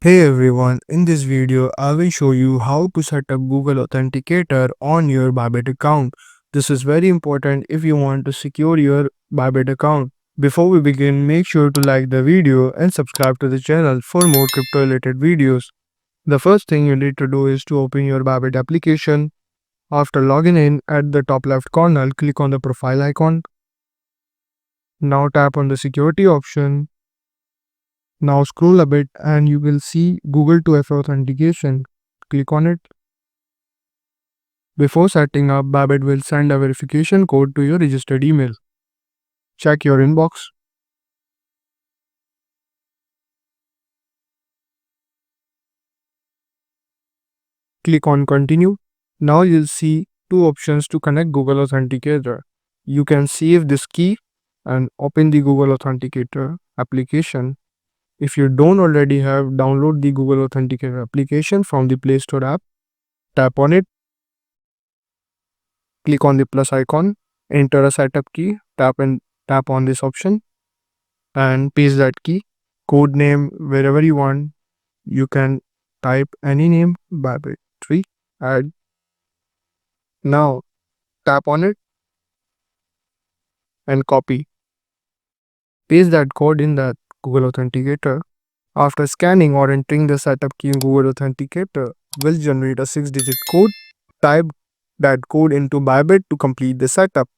Hey everyone, in this video I will show you how to set up Google Authenticator on your Bybit account. This is very important if you want to secure your Bybit account. Before we begin, make sure to like the video and subscribe to the channel for more crypto related videos. The first thing you need to do is to open your Bybit application. After logging in, at the top left corner, click on the profile icon. Now tap on the security option. Now scroll a bit and you will see Google 2FA authentication. Click on it. Before setting up, Bybit will send a verification code to your registered email. Check your inbox. Click on continue. Now you'll see two options to connect Google Authenticator. You can save this key and open the Google Authenticator application. If you don't already have, download the Google Authenticator application from the Play Store app. Tap on it. Click on the plus icon. Enter a setup key. Tap on this option and paste that key. Code name wherever you want. You can type any name, Bybit 3, add. Now tap on it and copy. Paste that code in that Google Authenticator. After scanning or entering the setup key in Google Authenticator, will generate a 6-digit code. Type that code into Bybit to complete the setup.